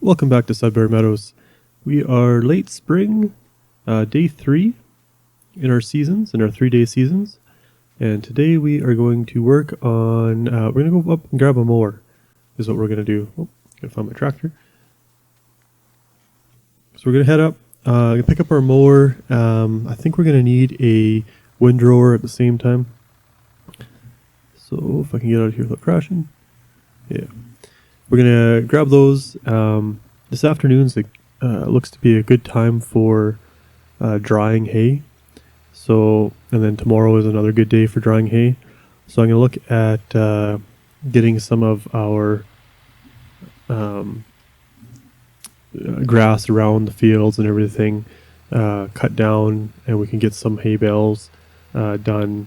Welcome back to Sudbury Meadows. We are late spring, day 3 in our seasons, in our 3-day seasons. And today we are going to work on, we're going to go up and grab a mower, is what we're going to do. Oh, gotta find my tractor. So we're going to head up, pick up our mower. I think we're going to need a windrower at the same time. So if I can get out of here without crashing. Yeah. We're going to grab those. This afternoon's looks to be a good time for drying hay. So, and then tomorrow is another good day for drying hay. So I'm going to look at getting some of our grass around the fields and everything cut down, and we can get some hay bales done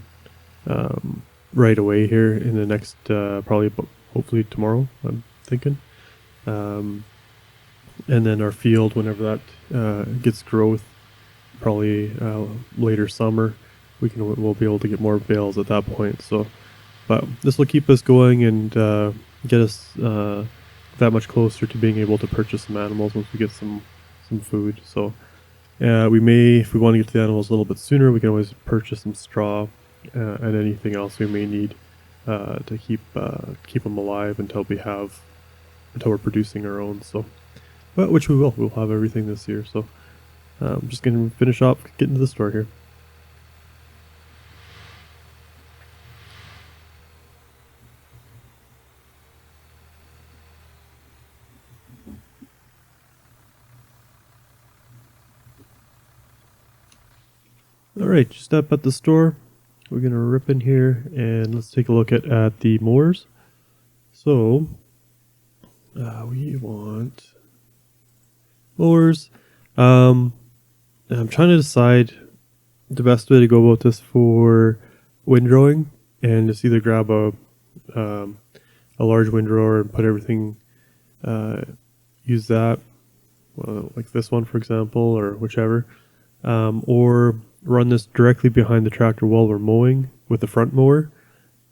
right away here in the next, probably hopefully tomorrow, I'm thinking. And then our field, whenever that gets growth, probably later summer, we'll be able to get more bales at that point. So, but this will keep us going and get us that much closer to being able to purchase some animals once we get some food. So we may, if we want to get to the animals a little bit sooner, we can always purchase some straw and anything else we may need to keep them alive until we're producing our own. So, but which we will. We'll have everything this year. So I'm just going to finish up, get into the store here. Alright, just up at the store. We're going to rip in here and let's take a look at the mowers. So, we want mowers. I'm trying to decide the best way to go about this for windrowing, and just either grab a large windrower and put everything, use that, like this one for example, or whichever, or run this directly behind the tractor while we're mowing with the front mower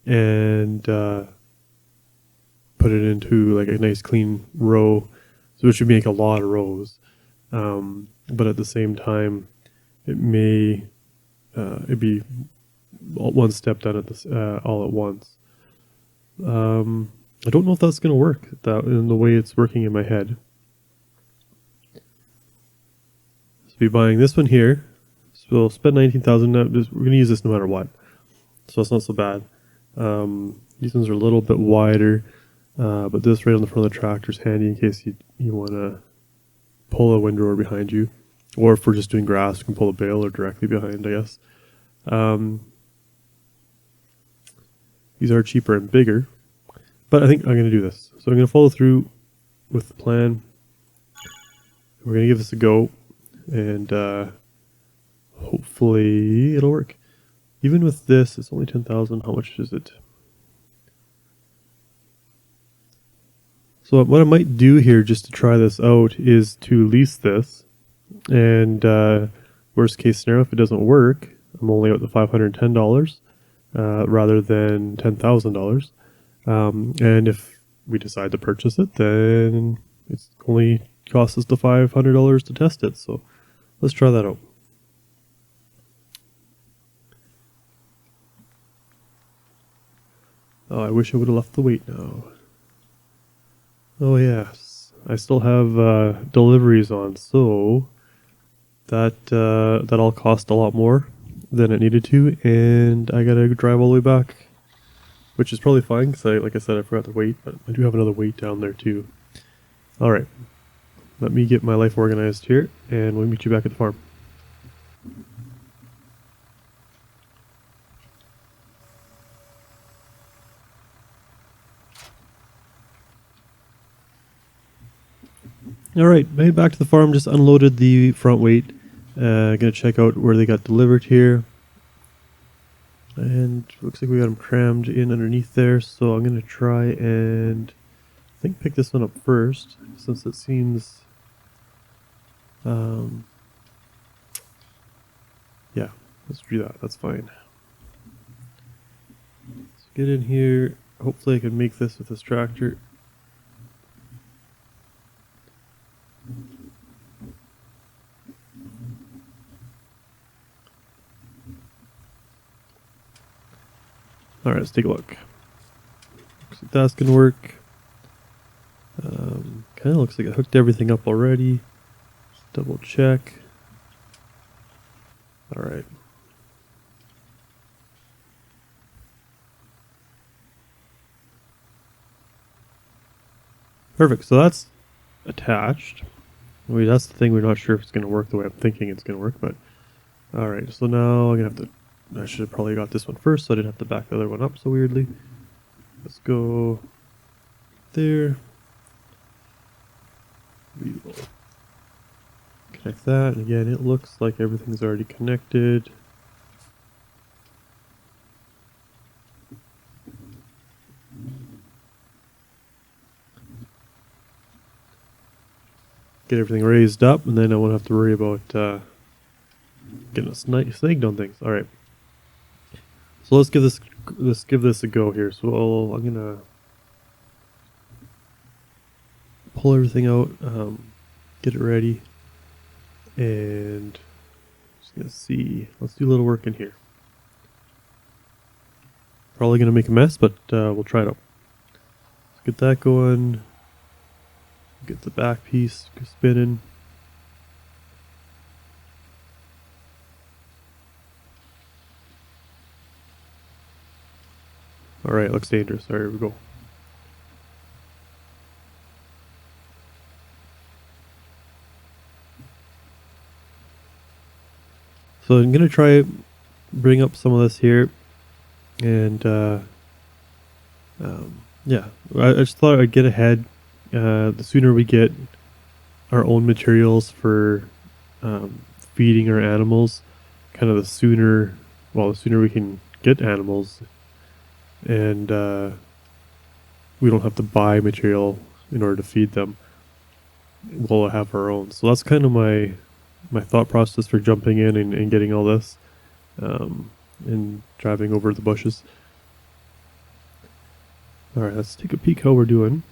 and put it into like a nice clean row, so it should make a lot of rows. But at the same time, it may it'd be one step done at this all at once. I don't know if that's going to work in the way it's working in my head. So be buying this one here. So we'll spend 19,000. We're going to use this no matter what, so it's not so bad. These ones are a little bit wider, but this right on the front of the tractor is handy in case you want to pull a windrower behind you, or if we're just doing grass, we can pull a baler directly behind, I guess. These are cheaper and bigger, but I think I'm going to do this. So I'm going to follow through with the plan. We're going to give this a go, and hopefully it'll work. Even with this, it's only 10,000. How much is it? So what I might do here, just to try this out, is to lease this, and worst case scenario, if it doesn't work, I'm only out the $510 rather than $10,000. And if we decide to purchase it, then it's only costs us the $500 to test it. So let's try that out. Oh, I wish I would have left the weight now. Oh yes, I still have deliveries on, so that all cost a lot more than it needed to, and I gotta drive all the way back, which is probably fine because like I said, I forgot the weight, but I do have another weight down there too. All right, let me get my life organized here, and we'll meet you back at the farm. Alright, made back to the farm, just unloaded the front weight. Gonna check out where they got delivered here. And looks like we got them crammed in underneath there, so I'm gonna try and I think pick this one up first, since it seems yeah, let's do that, that's fine. Let's get in here. Hopefully I can make this with this tractor. Alright, let's take a look. Looks like that's gonna work. Kind of looks like it hooked everything up already. Just double check. Alright. Perfect, so that's attached. That's the thing, we're not sure if it's going to work the way I'm thinking it's going to work, but... Alright, so now I'm going to have to... I should have probably got this one first, so I didn't have to back the other one up so weirdly. Let's go... there. We will connect that, and again, it looks like everything's already connected. Get everything raised up, and then I won't have to worry about getting a snag on things. All right. So let's give this a go here. So I'm gonna pull everything out, get it ready, and just gonna see. Let's do a little work in here. Probably gonna make a mess, but we'll try it out. Let's get that going. Get the back piece spinning. Alright, looks dangerous. Alright, here we go. So I'm gonna try bring up some of this here, and yeah, I just thought I'd get ahead. The sooner we get our own materials for feeding our animals, kind of the sooner we can get animals, and we don't have to buy material in order to feed them. We'll have our own. So that's kind of my thought process for jumping in and getting all this, and driving over the bushes. Alright, let's take a peek how we're doing.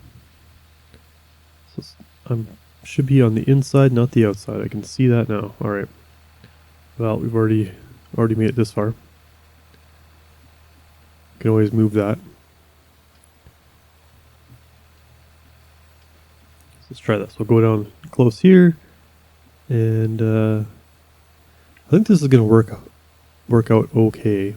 So I should be on the inside, not the outside. I can see that now. Alright. Well, we've already made it this far. Can always move that. Let's try this. We'll go down close here, and I think this is going to work out okay.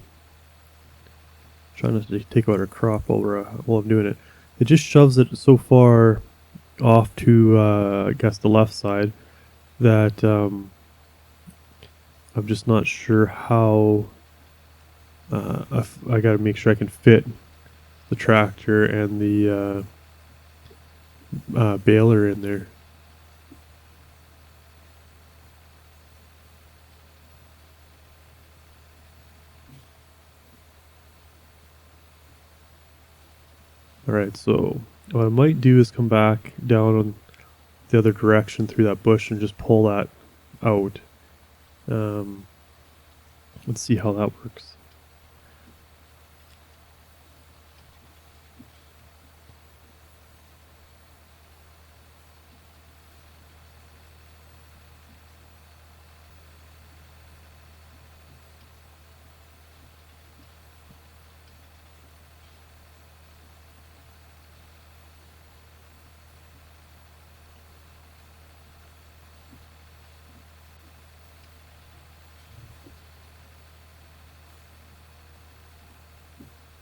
Trying not to take out our crop while I'm doing it. It just shoves it so far off to I guess the left side that I'm just not sure how. I got to make sure I can fit the tractor and the baler in there. Alright, so what I might do is come back down on the other direction through that bush and just pull that out. Let's see how that works.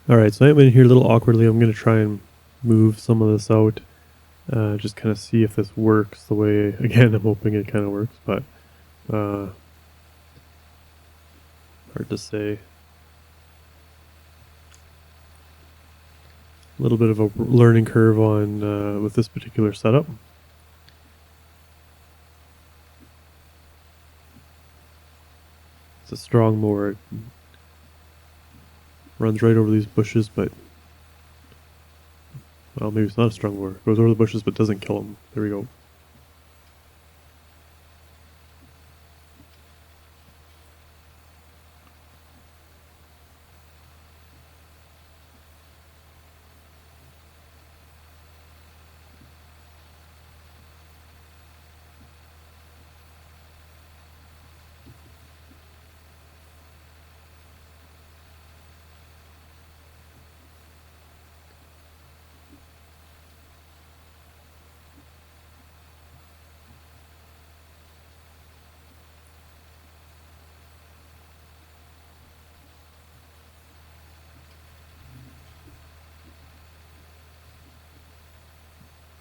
Alright, so I'm in here a little awkwardly. I'm going to try and move some of this out. Just kind of see if this works the way, again, I'm hoping it kind of works, but hard to say. A little bit of a learning curve on with this particular setup. It's a strong mower. It runs right over these bushes, but well, maybe it's not a strong mower. It goes over the bushes but doesn't kill them. There we go.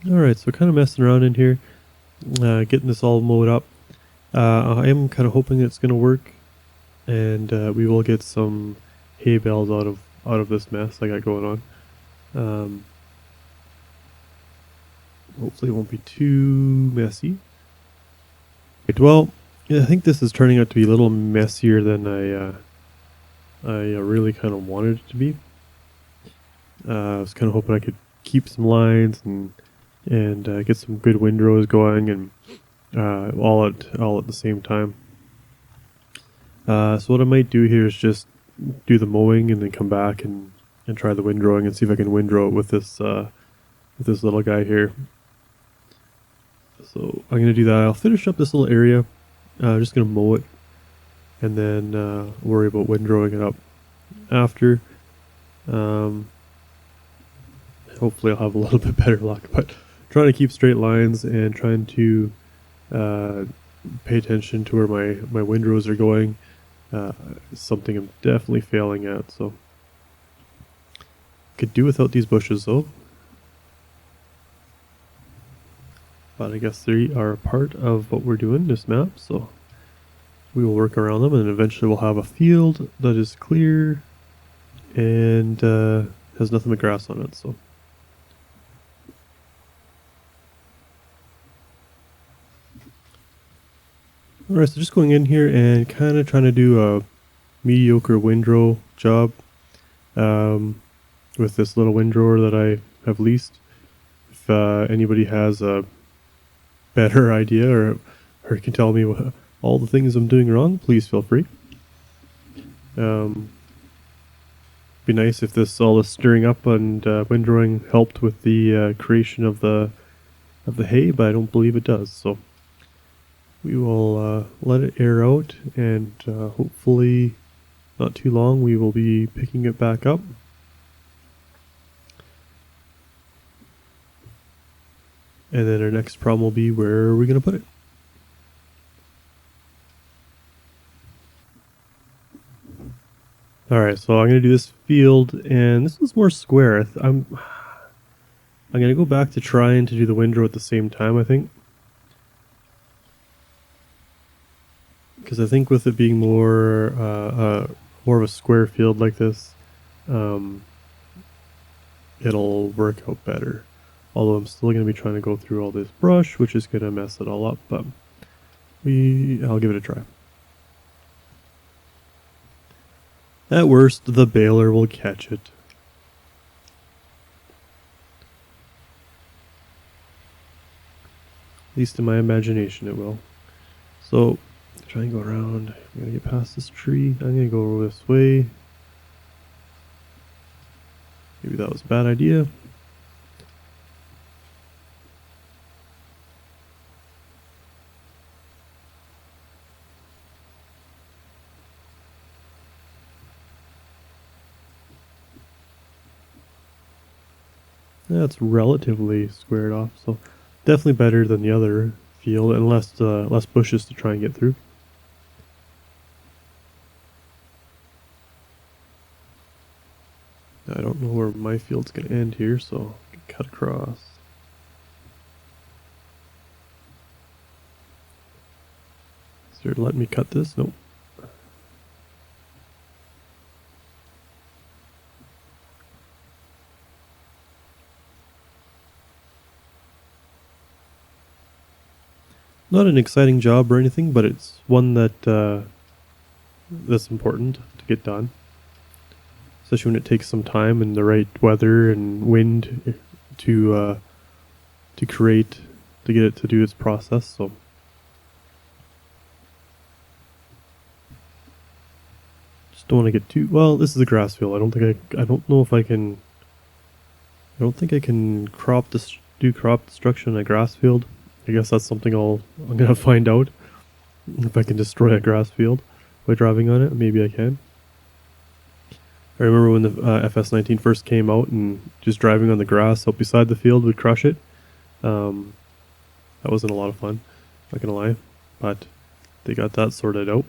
Alright, so kind of messing around in here, getting this all mowed up. I am kind of hoping it's going to work, and we will get some hay bales out of this mess I got going on. Hopefully it won't be too messy. Right, well, yeah, I think this is turning out to be a little messier than I really kind of wanted it to be. I was kind of hoping I could keep some lines and get some good windrows going, and all at the same time. So what I might do here is just do the mowing and then come back and try the windrowing and see if I can windrow it with this little guy here. So I'm gonna do that. I'll finish up this little area. Just gonna mow it and then worry about windrowing it up after. Hopefully I'll have a little bit better luck, but trying to keep straight lines and trying to pay attention to where my windrows are going is something I'm definitely failing at. So could do without these bushes though, but I guess they are a part of what we're doing this map, so we will work around them, and eventually we'll have a field that is clear and has nothing but grass on it. So alright, so just going in here and kind of trying to do a mediocre windrow job with this little windrower that I have leased. If anybody has a better idea or can tell me all the things I'm doing wrong, please feel free. Be nice if all this stirring up and windrowing helped with the creation of the hay, but I don't believe it does. So we will let it air out, and hopefully not too long we will be picking it back up. And then our next problem will be, where are we going to put it? Alright, so I'm going to do this field, and this is more square. I'm going to go back to trying to do the windrow at the same time, I think. Because I think with it being more of a square field like this, it'll work out better. Although I'm still going to be trying to go through all this brush, which is going to mess it all up, but I'll give it a try. At worst, the baler will catch it. At least in my imagination it will. So, try and go around. I'm going to get past this tree. I'm going to go over this way. Maybe that was a bad idea. That's relatively squared off, so definitely better than the other field, and less bushes to try and get through. I don't know where my field's going to end here, so I can cut across. Is there letting me cut this? Nope. Not an exciting job or anything, but it's one that that's important to get done. Especially when it takes some time and the right weather and wind to get it to do its process. So just don't want to get too well. This is a grass field. I don't know if I can. I don't think I can do crop destruction in a grass field. I guess that's something I'm gonna find out. If I can destroy a grass field by driving on it, maybe I can. I remember when the FS19 first came out, and just driving on the grass up beside the field would crush it. That wasn't a lot of fun, not gonna lie, but they got that sorted out.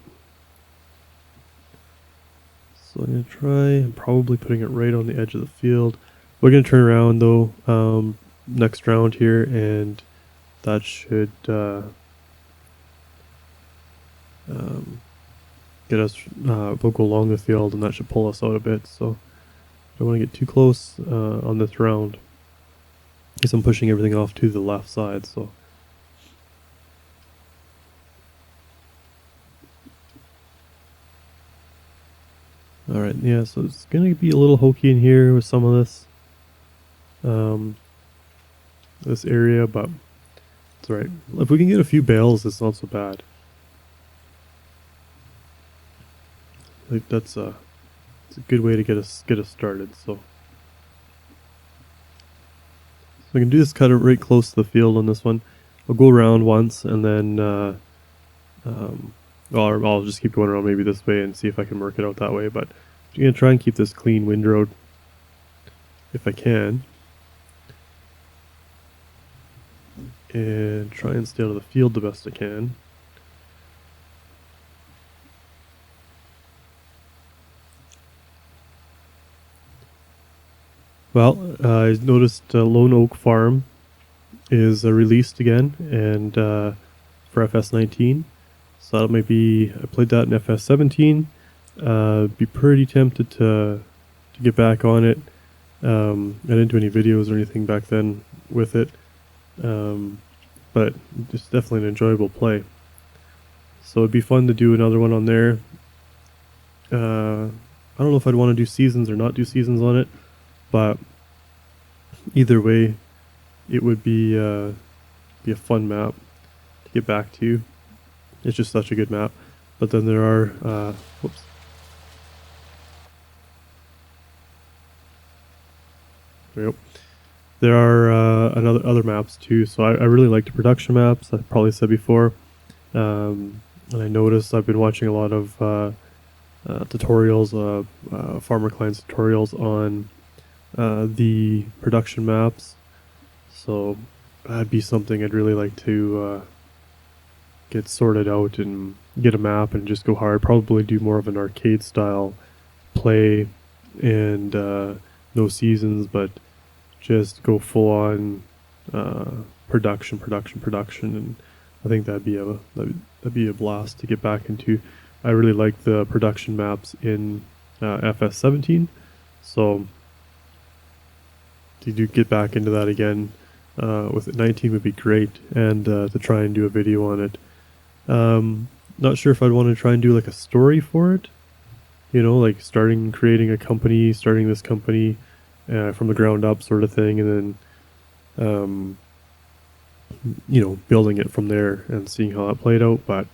So I'm gonna try, I'm probably putting it right on the edge of the field. We're gonna turn around though. next round here, and that should get us, we'll go along the field, and that should pull us out a bit. So don't want to get too close on this round, because I'm pushing everything off to the left side. So all right, yeah. So it's gonna be a little hokey in here with some of this, this area, but it's all right. If we can get a few bales, it's not so bad. Like it's a good way to get us started. So we can do this cut right close to the field on this one. I'll go around once, and then I'll just keep going around maybe this way and see if I can work it out that way. But I'm gonna try and keep this clean windrow if I can, and try and stay out of the field the best I can. Well, I noticed Lone Oak Farm is released again, and for FS19, so that might be. I played that in FS17. Be pretty tempted to get back on it. I didn't do any videos or anything back then with it, but it's definitely an enjoyable play. So it'd be fun to do another one on there. I don't know if I'd want to do seasons or not do seasons on it, but either way, it would be a fun map to get back to. It's just such a good map. But then there are whoops. There we go. There are other maps too. So I really like the production maps. I probably said before, and I noticed I've been watching a lot of tutorials, farmer clients tutorials on the production maps. So that'd be something I'd really like to get sorted out and get a map and just go hard. Probably do more of an arcade style play and no seasons, but just go full on production, and I think that'd be a blast to get back into. I really like the production maps in FS17, so to get back into that again with 19 would be great, and to try and do a video on it. Not sure if I'd want to try and do like a story for it, you know, like creating a company, starting this company from the ground up sort of thing, and then you know, building it from there and seeing how that played out. But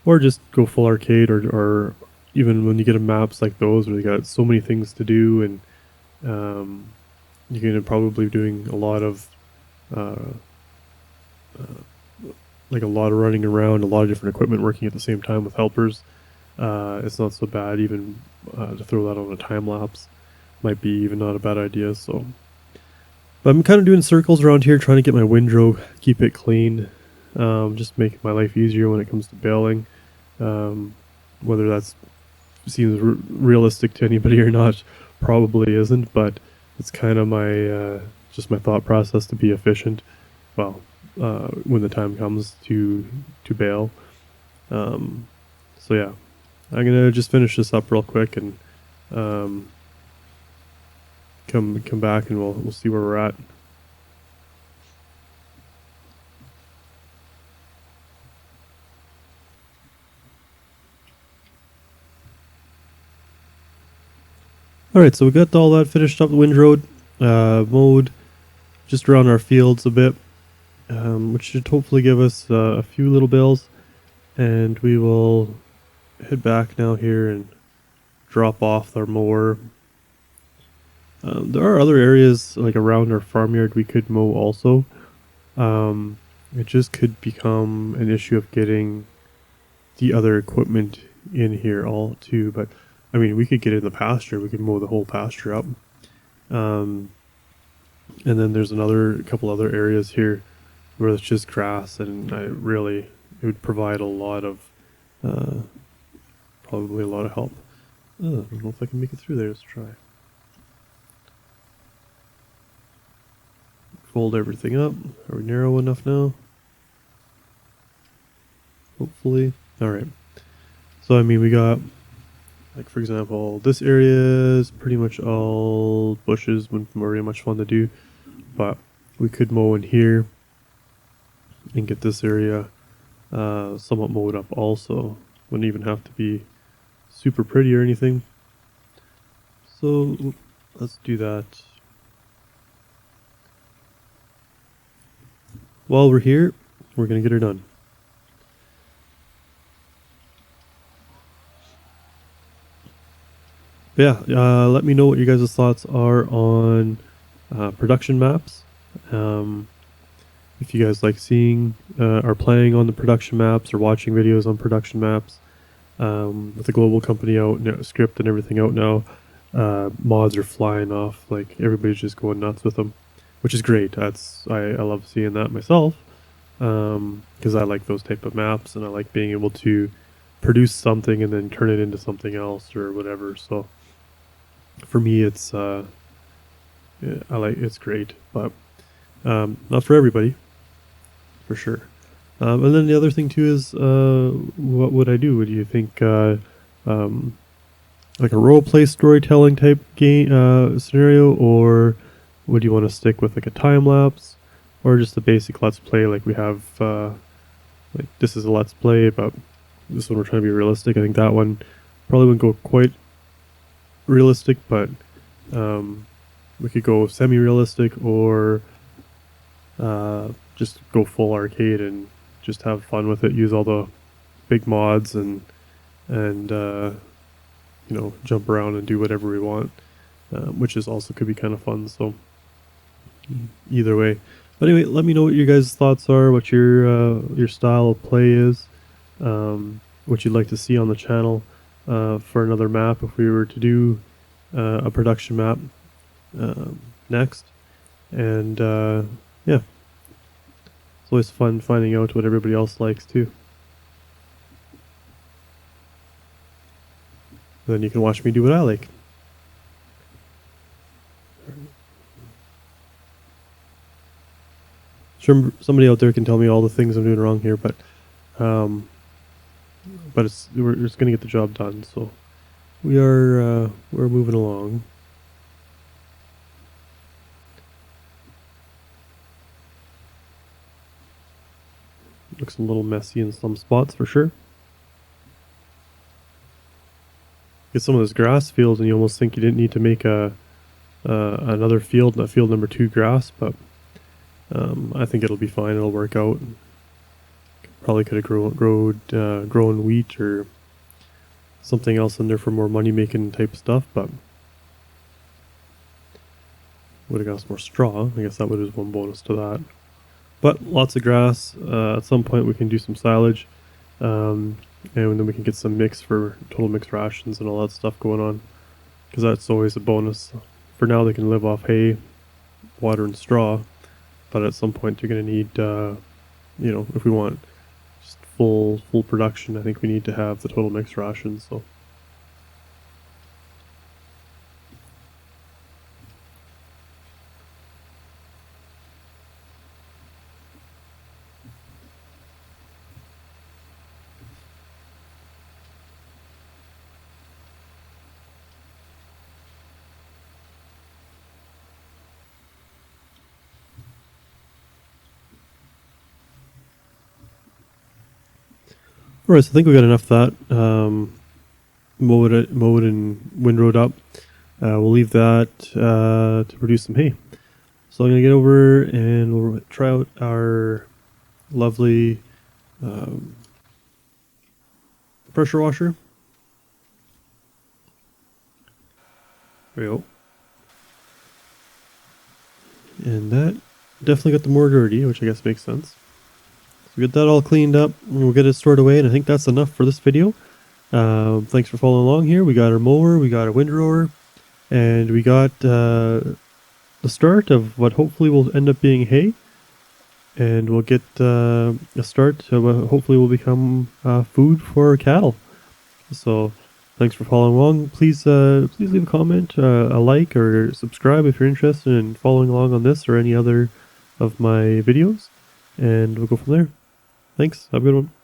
or just go full arcade, or even when you get maps like those where you got so many things to do, and you're going to probably be doing a lot of like a lot of running around, a lot of different equipment working at the same time with helpers. It's not so bad even to throw that on a time lapse. Might be even not a bad idea. So, but I'm kind of doing circles around here, trying to get my windrow, keep it clean, just make my life easier when it comes to baling. Whether that seems realistic to anybody or not, probably isn't, but it's kind of my just my thought process to be efficient. Well, when the time comes to bail. So yeah, I'm gonna just finish this up real quick and come back, and we'll see where we're at. Alright, so we got all that finished up, the windrow mode, just around our fields a bit, which should hopefully give us a few little bills, and we will head back now here and drop off our mower. There are other areas like around our farmyard we could mow also. It just could become an issue of getting the other equipment in here all too, but I mean, we could get in the pasture, we could mow the whole pasture up. And then there's a couple other areas here where it's just grass, and it would provide a lot of, probably a lot of help. I don't know if I can make it through there, let's try. fold everything up. Are we narrow enough now? Hopefully. Alright. So I mean we got, like for example, this area is pretty much all bushes, wouldn't be very much fun to do. But we could mow in here and get this area somewhat mowed up also. Wouldn't even have to be super pretty or anything. So let's do that. While we're here, we're going to get her done. But yeah, let me know what your guys' thoughts are on production maps. If you guys like seeing or playing on the production maps or watching videos on production maps, with the global company out, script and everything out now, mods are flying off. Like everybody's just going nuts with them, which is great. I love seeing that myself, because I like those type of maps and I like being able to produce something and then turn it into something else or whatever. So for me, it's it's great, but not for everybody, for sure. And then the other thing too is, what would I do? Would you think like a role play storytelling type game scenario, or would you want to stick with like a time lapse, or just a basic let's play like we have? Like this is a let's play, but this one we're trying to be realistic. I think that one probably wouldn't go quite realistic, but we could go semi-realistic, or just go full arcade and just have fun with it. Use all the big mods and you know, jump around and do whatever we want, which is also could be kind of fun. So either way, but anyway, let me know what your guys' thoughts are, what your style of play is, what you'd like to see on the channel for another map if we were to do a production map next. And yeah, it's always fun finding out what everybody else likes too. Then you can watch me do what I like. Sure, somebody out there can tell me all the things I'm doing wrong here, but we're just gonna get the job done. So we're moving along. Looks a little messy in some spots for sure. Get some of those grass fields and you almost think you didn't need to make another field, not field number 2 grass, but I think it'll be fine. It'll work out. Probably could have grown wheat or something else in there for more money making type stuff, but would have got some more straw. I guess that would have one bonus to that. But lots of grass. At some point we can do some silage, and then we can get some mix for total mixed rations and all that stuff going on, because that's always a bonus. For now they can live off hay, water and straw, but at some point you're going to need, you know, if we want just full production, I think we need to have the total mixed rations. So alright, so I think we got enough of that. Mowed and windrowed up. We'll leave that to produce some hay. So I'm going to get over and we'll try out our lovely pressure washer. There we go. And that definitely got the more dirty, which I guess makes sense. So get that all cleaned up and we'll get it stored away, and I think that's enough for this video. Thanks for following along here. We got our mower, we got our windrower, and we got the start of what hopefully will end up being hay. And we'll get a start of what hopefully will become food for cattle. So thanks for following along. Please leave a comment, a like, or subscribe if you're interested in following along on this or any other of my videos, and we'll go from there. Thanks. Have a good one.